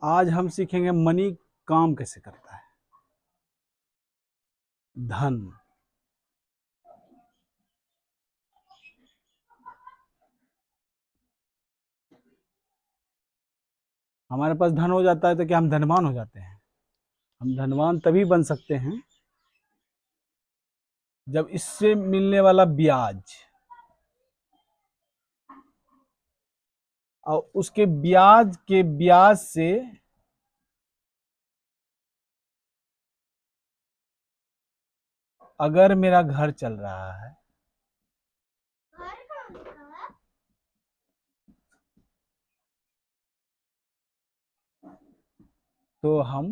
आज हम सीखेंगे मनी काम कैसे करता है। धन। हमारे पास धन हो जाता है तो क्या हम धनवान हो जाते हैं? हम धनवान तभी बन सकते हैं जब इससे मिलने वाला ब्याज और उसके ब्याज के ब्याज से अगर मेरा घर चल रहा है तो हम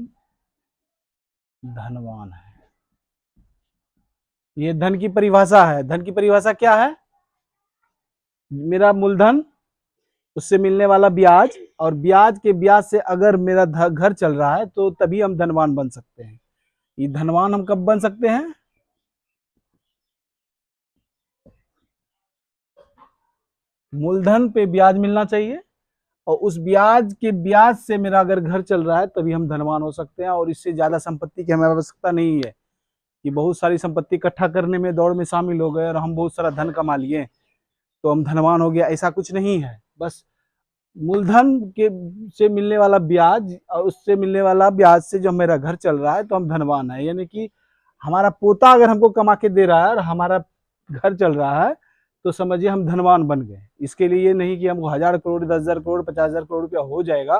धनवान हैं। ये धन की परिभाषा है। धन की परिभाषा क्या है? मेरा मूलधन, उससे मिलने वाला ब्याज और ब्याज के ब्याज से अगर मेरा घर चल रहा है तो तभी हम धनवान बन सकते हैं। ये धनवान हम कब बन सकते हैं? मूलधन पे ब्याज मिलना चाहिए और उस ब्याज के ब्याज से मेरा अगर घर चल रहा है तभी हम धनवान हो सकते हैं। और इससे ज्यादा संपत्ति की हमें आवश्यकता नहीं है कि बहुत सारी संपत्ति इकट्ठा करने में दौड़ में शामिल हो गए और हम बहुत सारा धन कमा लिए तो हम धनवान हो गया। ऐसा कुछ नहीं है। बस मूलधन के से मिलने वाला ब्याज और उससे मिलने वाला ब्याज से जो मेरा घर चल रहा है तो हम धनवान है। यानी कि हमारा पोता अगर हमको कमा के दे रहा है और हमारा घर चल रहा है तो समझिए हम धनवान बन गए। इसके लिए ये नहीं कि हमको 1000 करोड़, 10,000 करोड़, 50,000 करोड़ रुपया हो जाएगा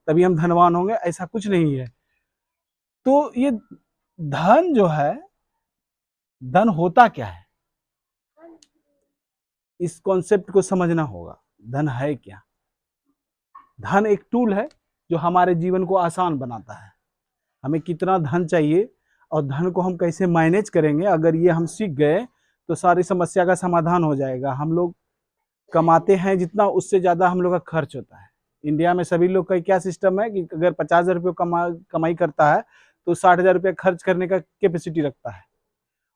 तभी हम धनवान होंगे, ऐसा कुछ नहीं है। तो ये धन जो है, धन होता क्या है, इस कॉन्सेप्ट को समझना होगा। धन है क्या? धन एक टूल है जो हमारे जीवन को आसान बनाता है। हमें कितना धन चाहिए और धन को हम कैसे मैनेज करेंगे, अगर ये हम सीख गए तो सारी समस्या का समाधान हो जाएगा। हम लोग कमाते हैं जितना, उससे ज़्यादा हम लोग का खर्च होता है। इंडिया में सभी लोग का क्या सिस्टम है कि अगर 50,000 रुपये कमाई करता है तो 60,000 रुपये खर्च करने का कैपेसिटी रखता है।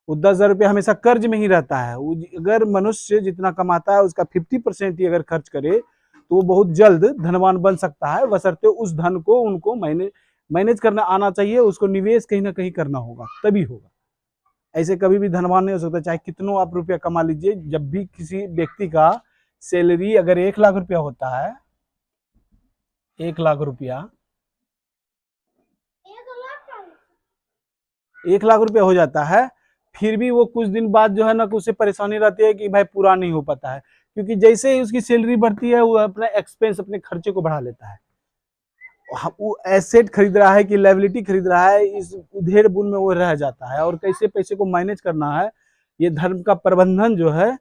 वो 10,000 रुपये हमेशा कर्ज में ही रहता है। अगर मनुष्य जितना कमाता है उसका 50% ही अगर खर्च करे तो वो बहुत जल्द धनवान बन सकता है, बशर्ते उस धन को उनको मैनेज करना आना चाहिए। उसको निवेश कहीं ना कहीं करना होगा तभी होगा। ऐसे कभी भी धनवान नहीं हो सकता, चाहे कितनों आप रुपया कमा लीजिए। जब भी किसी व्यक्ति का सैलरी अगर 1 लाख रुपया होता है, 1 लाख रुपया, 1 लाख रुपया हो जाता है, फिर भी वो कुछ दिन बाद जो है ना उसे परेशानी रहती है कि भाई पूरा नहीं हो पाता है। क्योंकि जैसे ही उसकी सैलरी बढ़ती है वो अपना एक्सपेंस, अपने खर्चे को बढ़ा लेता है। वो एसेट खरीद रहा है कि लायबिलिटी खरीद रहा है, इस उधेड़ बुन में वो रह जाता है। और कैसे पैसे को मैनेज करना है, ये धर्म का प्रबंधन जो है,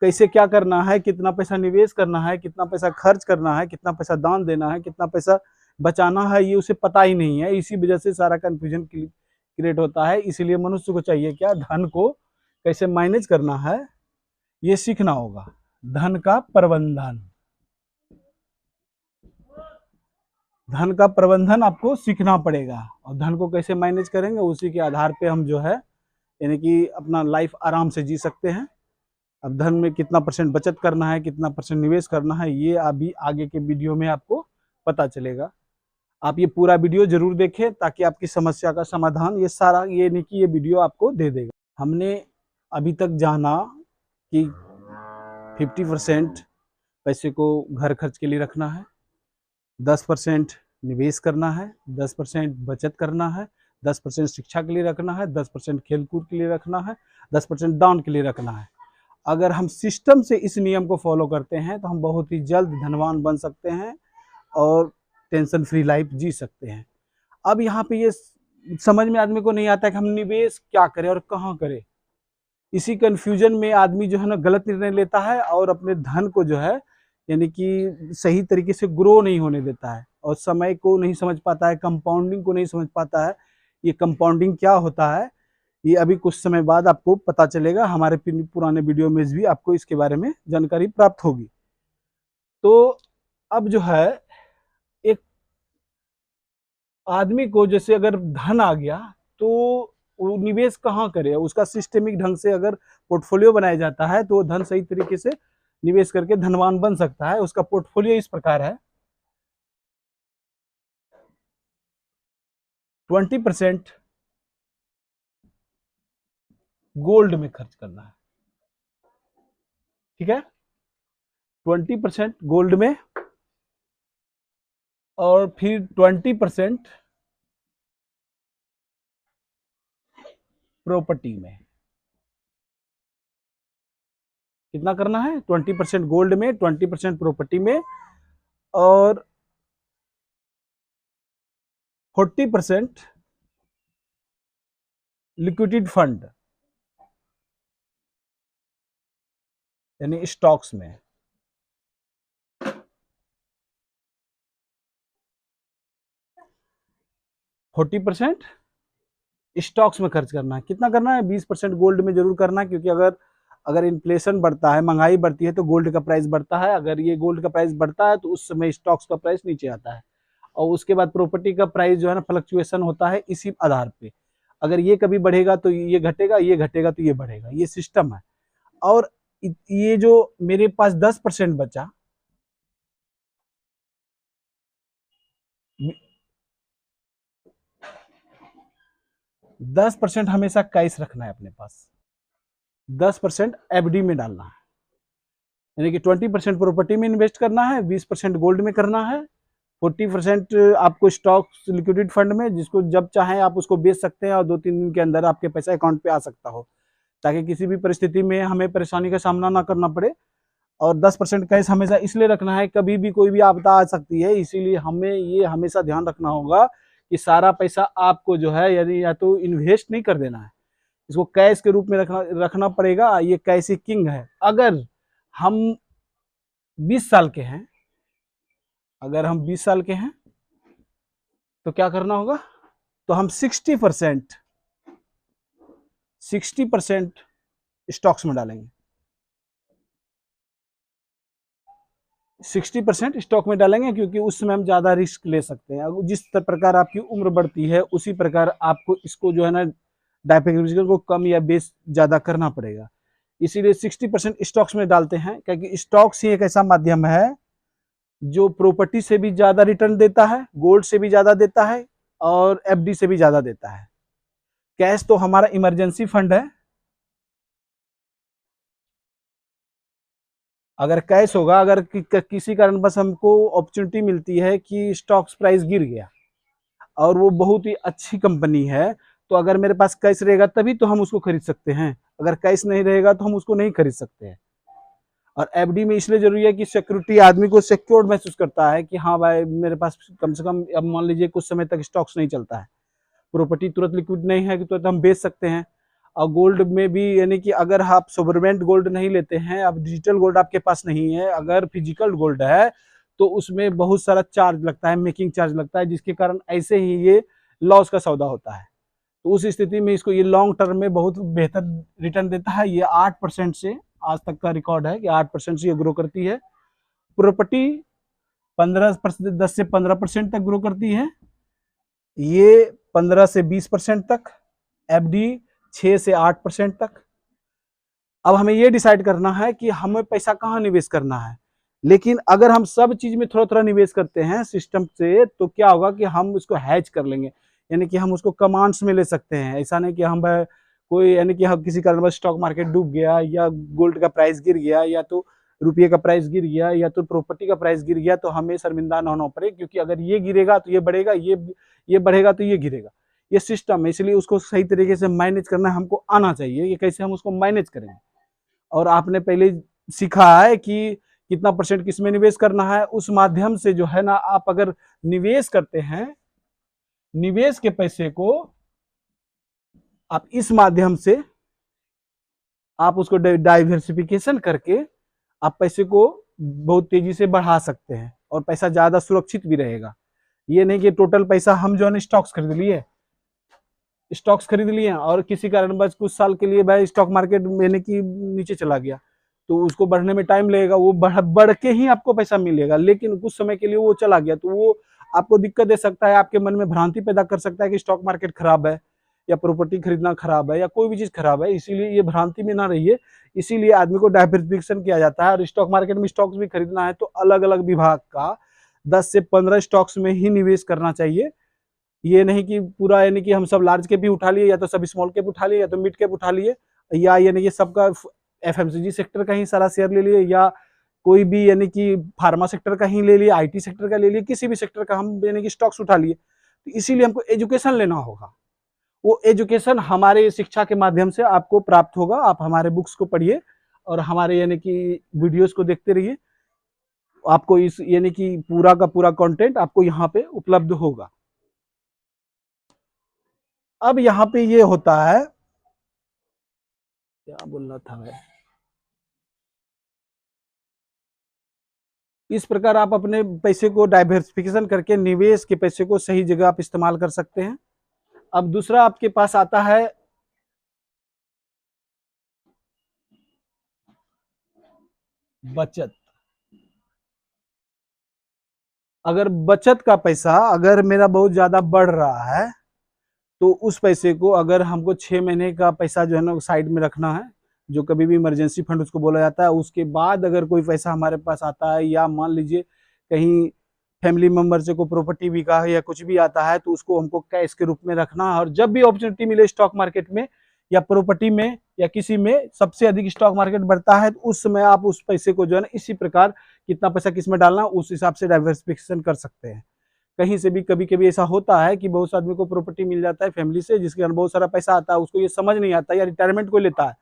कैसे क्या करना है, कितना पैसा निवेश करना है, कितना पैसा खर्च करना है, कितना पैसा दान देना है, कितना पैसा बचाना है, ये उसे पता ही नहीं है। इसी वजह से सारा कंफ्यूजन क्रिएट होता है। इसलिए मनुष्य को चाहिए क्या, धन को कैसे मैनेज करना है ये सीखना होगा। धन का प्रबंधन, धन का प्रबंधन आपको सीखना पड़ेगा। और धन को कैसे मैनेज करेंगे उसी के आधार पे हम जो है यानी कि अपना लाइफ आराम से जी सकते हैं। अब धन में कितना % बचत करना है, कितना % निवेश करना है, ये अभी आगे के वीडियो में आपको पता चलेगा। आप ये पूरा वीडियो जरूर देखें ताकि आपकी समस्या का समाधान ये सारा, ये नहीं कि ये वीडियो आपको दे देगा। हमने अभी तक जाना कि 50% पैसे को घर खर्च के लिए रखना है, 10% निवेश करना है, 10% बचत करना है, 10% शिक्षा के लिए रखना है, 10% खेलकूद के लिए रखना है, 10% दान के लिए रखना है। अगर हम सिस्टम से इस नियम को फॉलो करते हैं तो हम बहुत ही जल्द धनवान बन सकते हैं और टेंशन फ्री लाइफ जी सकते हैं। अब यहाँ पे ये समझ में आदमी को नहीं आता है कि हम निवेश क्या करें और कहाँ करें। इसी कंफ्यूजन में आदमी जो है ना गलत निर्णय लेता है और अपने धन को जो है यानी कि सही तरीके से ग्रो नहीं होने देता है और समय को नहीं समझ पाता है, कंपाउंडिंग को नहीं समझ पाता है। ये कंपाउंडिंग क्या होता है ये अभी कुछ समय बाद आपको पता चलेगा। हमारे पुराने वीडियो में भी आपको इसके बारे में जानकारी प्राप्त होगी। तो अब जो है एक आदमी को जैसे अगर धन आ गया तो वो निवेश कहाँ करे, उसका सिस्टेमिक ढंग से अगर पोर्टफोलियो बनाया जाता है तो वो धन सही तरीके से निवेश करके धनवान बन सकता है। उसका पोर्टफोलियो इस प्रकार है 20% गोल्ड में खर्च करना है, ठीक है, 20% गोल्ड में और फिर 20% प्रॉपर्टी में। कितना करना है? 20% गोल्ड में, 20% प्रॉपर्टी में और 40% लिक्विडिटी फंड यानी स्टॉक्स में। फोर्टी परसेंट स्टॉक्स में खर्च करना है। कितना करना है? 20% गोल्ड में जरूर करना है, क्योंकि अगर इन्फ्लेशन बढ़ता है, महंगाई बढ़ती है तो गोल्ड का प्राइस बढ़ता है। अगर ये गोल्ड का प्राइस बढ़ता है तो उस समय स्टॉक्स का प्राइस नीचे आता है, और उसके बाद प्रॉपर्टी का प्राइस जो है ना फ्लक्चुएशन होता है इसी आधार पे। अगर ये कभी बढ़ेगा तो ये घटेगा, ये घटेगा तो ये बढ़ेगा, ये सिस्टम है। और ये जो मेरे पास 10% बचा, 10% हमेशा कैश रखना है अपने पास, 10% एफडी में डालना है, यानी कि 20% प्रॉपर्टी में इन्वेस्ट करना है, 20% गोल्ड में करना है, 40% आपको स्टॉक्स लिक्विडिटी फंड में, जिसको जब चाहे आप उसको बेच सकते हैं और 2-3 दिन के अंदर आपके पैसा अकाउंट पे आ सकता हो, ताकि किसी भी परिस्थिति में हमें परेशानी का सामना ना करना पड़े। और 10% कैश हमेशा इसलिए रखना है, कभी भी कोई भी आपदा आ सकती है, इसीलिए हमें ये हमेशा ध्यान रखना होगा कि सारा पैसा आपको जो है यानी या तो इन्वेस्ट नहीं कर देना है, इसको कैश के रूप में रखना पड़ेगा। ये कैश ही किंग है। अगर हम 20 साल के हैं, अगर हम 20 साल के हैं तो क्या करना होगा? तो हम 60% स्टॉक्स में डालेंगे, 60% स्टॉक में डालेंगे, क्योंकि उस समय हम ज्यादा रिस्क ले सकते हैं। जिस प्रकार आपकी उम्र बढ़ती है उसी प्रकार आपको इसको जो है ना डाइवर्सिफिकेशन को कम या बेस ज्यादा करना पड़ेगा। इसीलिए 60% स्टॉक्स में डालते हैं, क्योंकि स्टॉक्स ही एक ऐसा माध्यम है जो प्रॉपर्टी से भी ज्यादा रिटर्न देता है, गोल्ड से भी ज्यादा देता है और एफडी से भी ज्यादा देता है। कैश तो हमारा इमरजेंसी फंड है। अगर कैश होगा, अगर किसी कारण बस हमको अपॉर्चुनिटी मिलती है कि स्टॉक्स प्राइस गिर गया और वो बहुत ही अच्छी कंपनी है, तो अगर मेरे पास कैश रहेगा तभी तो हम उसको खरीद सकते हैं, अगर कैश नहीं रहेगा तो हम उसको नहीं खरीद सकते हैं। और एफडी में इसलिए जरूरी है कि सिक्योरिटी, आदमी को सिक्योर्ड महसूस करता है कि हाँ भाई मेरे पास कम से कम, अब मान लीजिए कुछ समय तक स्टॉक्स नहीं चलता है, प्रॉपर्टी तुरंत लिक्विड नहीं है कि तुरंत हम बेच सकते हैं। और गोल्ड में भी, यानी कि अगर आप सोवरेन गोल्ड नहीं लेते हैं, अब डिजिटल गोल्ड आपके पास नहीं है, अगर फिजिकल गोल्ड है तो उसमें बहुत सारा चार्ज लगता है, मेकिंग चार्ज लगता है, जिसके कारण ऐसे ही ये लॉस का सौदा होता है। तो उस स्थिति में इसको ये लॉन्ग टर्म में बहुत बेहतर रिटर्न देता है। ये 8% से आज तक का रिकॉर्ड है कि 8% से ये ग्रो करती है। प्रॉपर्टी 15%, 10 से 15% तक ग्रो करती है, ये 15 से 20% तक, एफडी 6 से 8% तक। अब हमें ये डिसाइड करना है कि हमें पैसा कहाँ निवेश करना है। लेकिन अगर हम सब चीज में थोड़ा थोड़ा निवेश करते हैं सिस्टम से, तो क्या होगा कि हम उसको हैज कर लेंगे, यानी कि हम उसको कमांड्स में ले सकते हैं। ऐसा नहीं कि हम कोई, यानी कि हम किसी कारण स्टॉक मार्केट डूब गया या गोल्ड का प्राइस गिर गया या तो रुपये का प्राइस गिर गया या तो प्रॉपर्टी का प्राइस गिर गया तो हमें शर्मिंदा ना होना पड़े, क्योंकि अगर ये गिरेगा तो ये बढ़ेगा, ये बढ़ेगा तो ये गिरेगा। ये सिस्टम है, इसलिए उसको सही तरीके से मैनेज करना हमको आना चाहिए कि कैसे हम उसको मैनेज करेंगे। और आपने पहले सीखा है कि कितना परसेंट किस में निवेश करना है, उस माध्यम से जो है ना आप अगर निवेश करते हैं, निवेश के पैसे को आप इस माध्यम से आप उसको डाइवर्सिफिकेशन करके आप पैसे को बहुत तेजी से बढ़ा सकते हैं और पैसा ज्यादा सुरक्षित भी रहेगा। ये नहीं कि टोटल पैसा हम जो है स्टॉक्स खरीद लिए और किसी कारणवश कुछ साल के लिए भाई स्टॉक मार्केट यानी कि नीचे चला गया, तो उसको बढ़ने में टाइम लगेगा, वो बढ़ के ही आपको पैसा मिलेगा, लेकिन कुछ समय के लिए वो चला गया तो वो आपको दिक्कत दे सकता है, आपके मन में भ्रांति पैदा कर सकता है कि स्टॉक मार्केट खराब है या प्रॉपर्टी खरीदना खराब है या कोई भी चीज खराब है। इसीलिए ये भ्रांति में ना रहिए, इसीलिए आदमी को डाइवर्सिफिकेशन किया जाता है। और स्टॉक मार्केट में स्टॉक्स भी खरीदना है तो अलग अलग विभाग का 10 से 15 स्टॉक्स में ही निवेश करना चाहिए। ये नहीं कि पूरा यानी कि हम सब लार्ज कैप भी उठा लिए, या तो सब स्मॉल कैप उठा लिए, या तो मिड कैप उठा लिए, या यानी कि सबका एफएमसीजी सेक्टर का ही सारा शेयर ले लिए, या कोई भी यानी कि फार्मा सेक्टर का ही ले लिए, आईटी सेक्टर का ले लिए, किसी भी सेक्टर का हम यानी कि स्टॉक्स उठा लिए। तो इसीलिए हमको एजुकेशन लेना होगा। वो एजुकेशन हमारे शिक्षा के माध्यम से आपको प्राप्त होगा। आप हमारे बुक्स को पढ़िए और हमारे यानी कि वीडियोस को देखते रहिए। आपको इस यानी कि पूरा का पूरा कंटेंट आपको यहाँ पे उपलब्ध होगा। अब यहाँ पे ये होता है, क्या बोलना था मैं, इस प्रकार आप अपने पैसे को डाइवर्सिफिकेशन करके निवेश के पैसे को सही जगह आप इस्तेमाल कर सकते हैं। अब दूसरा आपके पास आता है बचत। अगर बचत का पैसा अगर मेरा बहुत ज्यादा बढ़ रहा है, तो उस पैसे को अगर हमको 6 महीने का पैसा जो है ना साइड में रखना है, जो कभी भी इमरजेंसी फंड उसको बोला जाता है, उसके बाद अगर कोई पैसा हमारे पास आता है, या मान लीजिए कहीं फैमिली मेंबर से कोई प्रॉपर्टी बिका है या कुछ भी आता है, तो उसको हमको कैश के रूप में रखना है। और जब भी अपॉर्चुनिटी मिले स्टॉक मार्केट में या प्रॉपर्टी में या किसी में सबसे अधिक स्टॉक मार्केट बढ़ता है, तो उस समय आप उस पैसे को जो है ना इसी प्रकार कितना पैसा किस में डालना उस हिसाब से डाइवर्सिफिकेशन कर सकते हैं। कहीं से भी कभी कभी ऐसा होता है कि बहुत से आदमी को प्रॉपर्टी मिल जाता है फैमिली से, जिसके कारण बहुत सारा पैसा आता है, उसको ये समझ नहीं आता, या रिटायरमेंट को लेता है,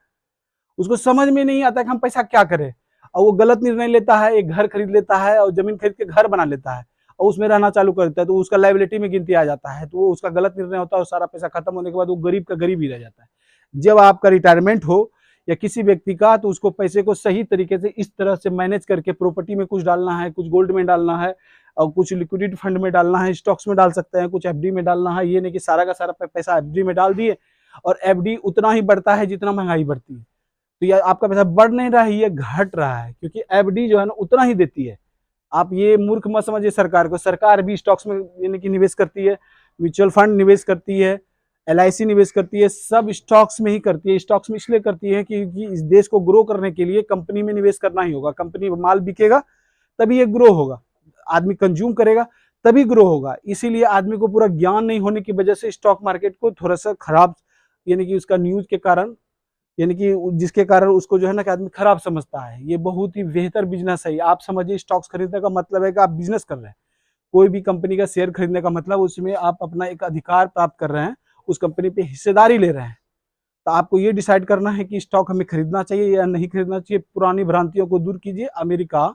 उसको समझ में नहीं आता कि हम पैसा क्या करें, और वो गलत निर्णय लेता है, एक घर खरीद लेता है और जमीन खरीद के घर बना लेता है और उसमें रहना चालू कर देता है, तो उसका लायबिलिटी में गिनती आ जाता है, तो वो उसका गलत निर्णय होता है और सारा पैसा खत्म होने के बाद वो गरीब का गरीब ही रह जाता है। जब आपका रिटायरमेंट हो या किसी व्यक्ति का, तो उसको पैसे को सही तरीके से इस तरह से मैनेज करके प्रॉपर्टी में कुछ डालना है, कुछ गोल्ड में डालना है, और कुछ लिक्विडिटी फंड में डालना है, स्टॉक्स में डाल सकते हैं, कुछ एफडी में डालना है। ये नहीं कि सारा का सारा पैसा एफडी में डाल दिए और एफडी उतना ही बढ़ता है जितना महंगाई बढ़ती है, तो ये आपका पैसा बढ़ नहीं रहा है, ये घट रहा है, क्योंकि एफडी जो है ना उतना ही देती है। आप ये मूर्ख मत समझिए सरकार को, सरकार भी स्टॉक्स में यानी कि निवेश करती है, म्यूचुअल फंड निवेश करती है, एलआईसी निवेश करती है, सब स्टॉक्स में ही करती है। स्टॉक्स में इसलिए करती है कि इस देश को ग्रो करने के लिए कंपनी में निवेश करना ही होगा। कंपनी में माल बिकेगा तभी ये ग्रो होगा, आदमी कंज्यूम करेगा तभी ग्रो होगा। इसीलिए आदमी को पूरा ज्ञान नहीं होने की वजह से स्टॉक मार्केट को थोड़ा सा खराब, यानी कि उसका न्यूज के कारण, यानी कि जिसके कारण उसको जो है ना कि आदमी खराब समझता है। ये बहुत ही बेहतर बिजनेस है। आप समझिए स्टॉक्स खरीदने का मतलब है कि आप बिजनेस कर रहे हैं। कोई भी कंपनी का शेयर खरीदने का मतलब उसमें आप अपना एक अधिकार प्राप्त कर रहे हैं, उस कंपनी पे हिस्सेदारी ले रहे हैं। तो आपको ये डिसाइड करना है कि स्टॉक हमें खरीदना चाहिए या नहीं खरीदना चाहिए। पुरानी भ्रांतियों को दूर कीजिए। अमेरिका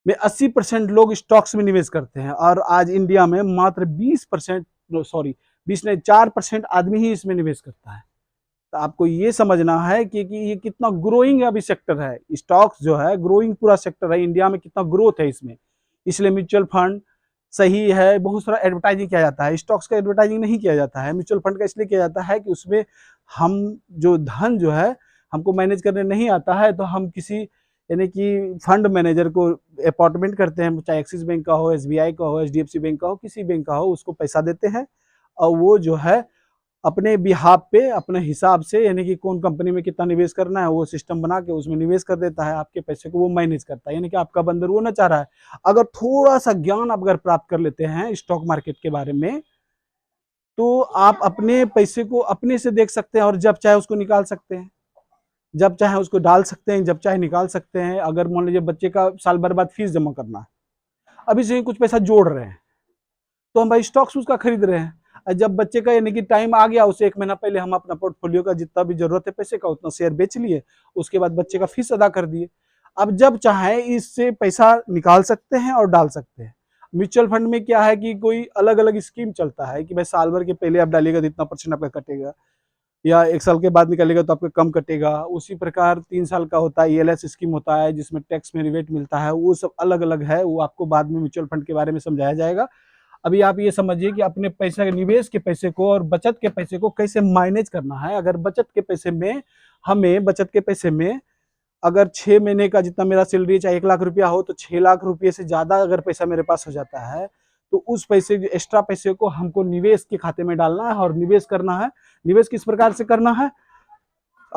में 80% लोग स्टॉक्स में निवेश करते हैं और आज इंडिया में मात्र 20%, सॉरी 20 नहीं 4% आदमी ही इसमें निवेश करता है। तो आपको ये समझना है कि ये कितना ग्रोइंग अभी सेक्टर है। स्टॉक्स जो है ग्रोइंग पूरा सेक्टर है, इंडिया में कितना ग्रोथ है इसमें। इसलिए म्यूचुअल फंड सही है, बहुत सारा एडवर्टाइजिंग किया जाता है। स्टॉक्स का एडवर्टाइजिंग नहीं किया जाता है, म्यूचुअल फंड का इसलिए किया जाता है कि उसमें हम जो धन जो है हमको मैनेज करने नहीं आता है, तो हम किसी यानी कि फंड मैनेजर को अपॉइंटमेंट करते हैं, चाहे एक्सिस बैंक का हो, एसबीआई का हो, एचडीएफसी बैंक का हो, किसी बैंक का हो, उसको पैसा देते हैं और वो जो है अपने बिहाफ पे अपने हिसाब से यानी कि कौन कंपनी में कितना निवेश करना है वो सिस्टम बना के उसमें निवेश कर देता है। आपके पैसे को वो मैनेज करता है, यानी कि आपका बंदर वो ना चाह रहा है। अगर थोड़ा सा ज्ञान आप अगर प्राप्त कर लेते हैं स्टॉक मार्केट के बारे में, तो आप अपने पैसे को अपने से देख सकते हैं और जब चाहे उसको निकाल सकते हैं, जब चाहे उसको डाल सकते हैं, जब चाहे निकाल सकते हैं। अगर मान लीजिए बच्चे का साल भर बाद फीस जमा करना है, अभी से ही कुछ पैसा जोड़ रहे हैं, तो हम भाई स्टॉक्स उसका खरीद रहे हैं। जब बच्चे का यानी कि टाइम आ गया, उसे 1 महीना पहले हम अपना पोर्टफोलियो का जितना भी जरूरत है पैसे का उतना शेयर बेच लिए, उसके बाद बच्चे का फीस अदा कर दिए। अब जब चाहे इससे पैसा निकाल सकते हैं और डाल सकते हैं। म्यूचुअल फंड में क्या है कि कोई अलग अलग स्कीम चलता है कि भाई साल भर के पहले आप डालिएगा तो इतना % आपका कटेगा, या 1 साल के बाद निकालेगा तो आपका कम कटेगा। उसी प्रकार 3 साल का होता है ईएलएस स्कीम होता है जिसमें टैक्स में रिबेट मिलता है, वो सब अलग अलग है, वो आपको बाद में म्यूचुअल फंड के बारे में समझाया जाएगा। अभी आप ये समझिए कि अपने पैसे के निवेश के पैसे को और बचत के पैसे को कैसे मैनेज करना है। अगर बचत के पैसे में हमें बचत के पैसे में अगर 6 महीने का जितना मेरा सैलरी चाहे 1 लाख रुपया हो, तो 6 लाख रुपये से ज्यादा अगर पैसा मेरे पास हो जाता है, तो उस पैसे एक्स्ट्रा पैसे को हमको निवेश के खाते में डालना है और निवेश करना है। निवेश किस प्रकार से करना है,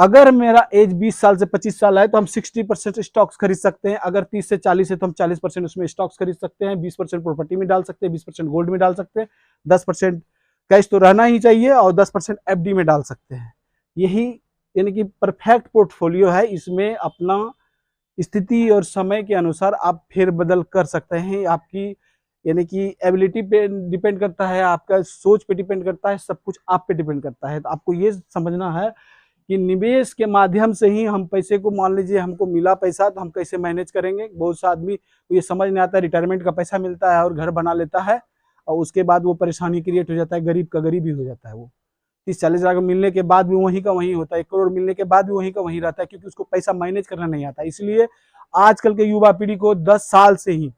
अगर मेरा एज 20 साल से 25 साल है तो हम 60% स्टॉक्स खरीद सकते हैं। अगर 30 से 40 है तो हम 40% उसमें स्टॉक्स खरीद सकते हैं। 20% प्रॉपर्टी में डाल सकते हैं, 20% गोल्ड में डाल सकते हैं, 10% कैश तो रहना ही चाहिए और 10% एफडी में डाल सकते हैं। यही यानी कि परफेक्ट पोर्टफोलियो है। इसमें अपना स्थिति और समय के अनुसार आप फेरबदल कर सकते हैं। आपकी यानी कि एबिलिटी पे डिपेंड करता है, आपका सोच पे डिपेंड करता है, सब कुछ आप पे डिपेंड करता है। तो आपको ये समझना है कि निवेश के माध्यम से ही हम पैसे को, मान लीजिए हमको मिला पैसा तो हम कैसे मैनेज करेंगे। बहुत सा आदमी को ये समझ नहीं आता, रिटायरमेंट का पैसा मिलता है और घर बना लेता है और उसके बाद वो परेशानी क्रिएट हो जाता है, गरीब का गरीब ही हो जाता है। वो 30-40 लाख मिलने के बाद भी वहीं का वहीं होता है, 1 करोड़ मिलने के बाद भी वहीं का वहीं रहता है, क्योंकि उसको पैसा मैनेज करना नहीं आता। इसलिए आजकल के युवा पीढ़ी को 10 साल से ही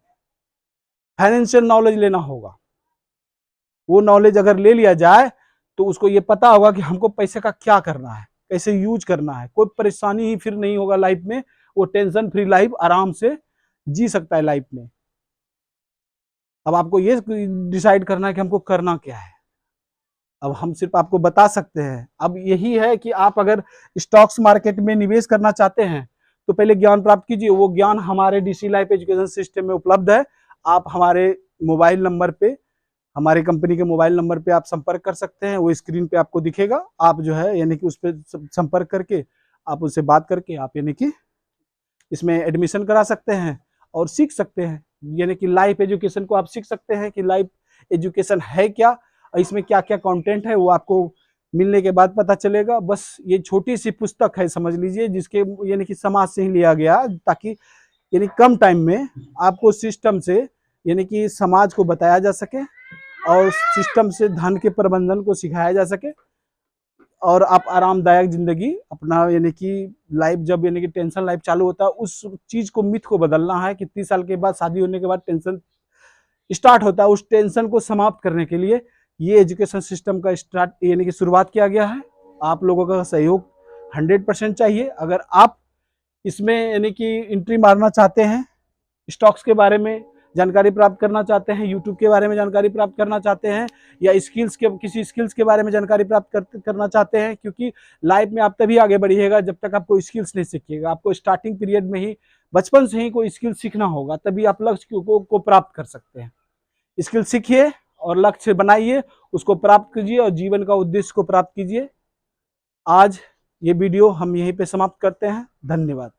फाइनेंशियल नॉलेज लेना होगा। वो नॉलेज अगर ले लिया जाए तो उसको ये पता होगा कि हमको पैसे का क्या करना है, कैसे यूज करना है। कोई परेशानी ही फिर नहीं होगा लाइफ में। वो टेंशन फ्री लाइफ आराम से जी सकता है लाइफ में। अब आपको ये डिसाइड करना है कि हमको करना क्या है। अब हम सिर्फ आपको बता सकते हैं। अब यही है कि आप अगर स्टॉक्स मार्केट में निवेश करना चाहते हैं तो पहले ज्ञान प्राप्त कीजिए। वो ज्ञान हमारे डीसी लाइफ एजुकेशन सिस्टम में उपलब्ध है। आप हमारे मोबाइल नंबर पे, हमारे कंपनी के मोबाइल नंबर पे आप संपर्क कर सकते हैं। वो स्क्रीन पे आपको दिखेगा। आप जो है यानी कि उस पर संपर्क करके आप उससे बात करके आप यानी कि इसमें एडमिशन करा सकते हैं और सीख सकते हैं। यानी कि लाइफ एजुकेशन को आप सीख सकते हैं कि लाइफ एजुकेशन है क्या और इसमें क्या क्या कंटेंट है, वो आपको मिलने के बाद पता चलेगा। बस ये छोटी सी पुस्तक है, समझ लीजिए, जिसके यानी कि समाज से ही लिया गया, ताकि यानी कम टाइम में आपको सिस्टम से यानी कि समाज को बताया जा सके और सिस्टम से धन के प्रबंधन को सिखाया जा सके और आप आरामदायक जिंदगी अपना यानी कि लाइफ, जब यानी कि टेंशन लाइफ चालू होता है, उस चीज को, मिथ को बदलना है कि 30 साल के बाद, शादी होने के बाद टेंशन स्टार्ट होता है। उस टेंशन को समाप्त करने के लिए ये एजुकेशन सिस्टम का स्टार्ट यानी कि शुरुआत किया गया है। आप लोगों का सहयोग 100% चाहिए। अगर आप इसमें यानी कि एंट्री मारना चाहते हैं, स्टॉक्स के बारे में जानकारी प्राप्त करना चाहते हैं, यूट्यूब के बारे में जानकारी प्राप्त करना चाहते हैं, या स्किल्स के, किसी स्किल्स के बारे में जानकारी प्राप्त करना चाहते हैं, क्योंकि लाइफ में आप तभी आगे बढ़िएगा जब तक आप कोई स्किल्स नहीं सीखिएगा। आपको स्टार्टिंग पीरियड में ही, बचपन से ही कोई स्किल सीखना होगा, तभी आप लक्ष्य को प्राप्त कर सकते हैं। स्किल सीखिए और लक्ष्य बनाइए, उसको प्राप्त कीजिए और जीवन का उद्देश्य को प्राप्त कीजिए। आज ये वीडियो हम यहीं पे समाप्त करते हैं। धन्यवाद।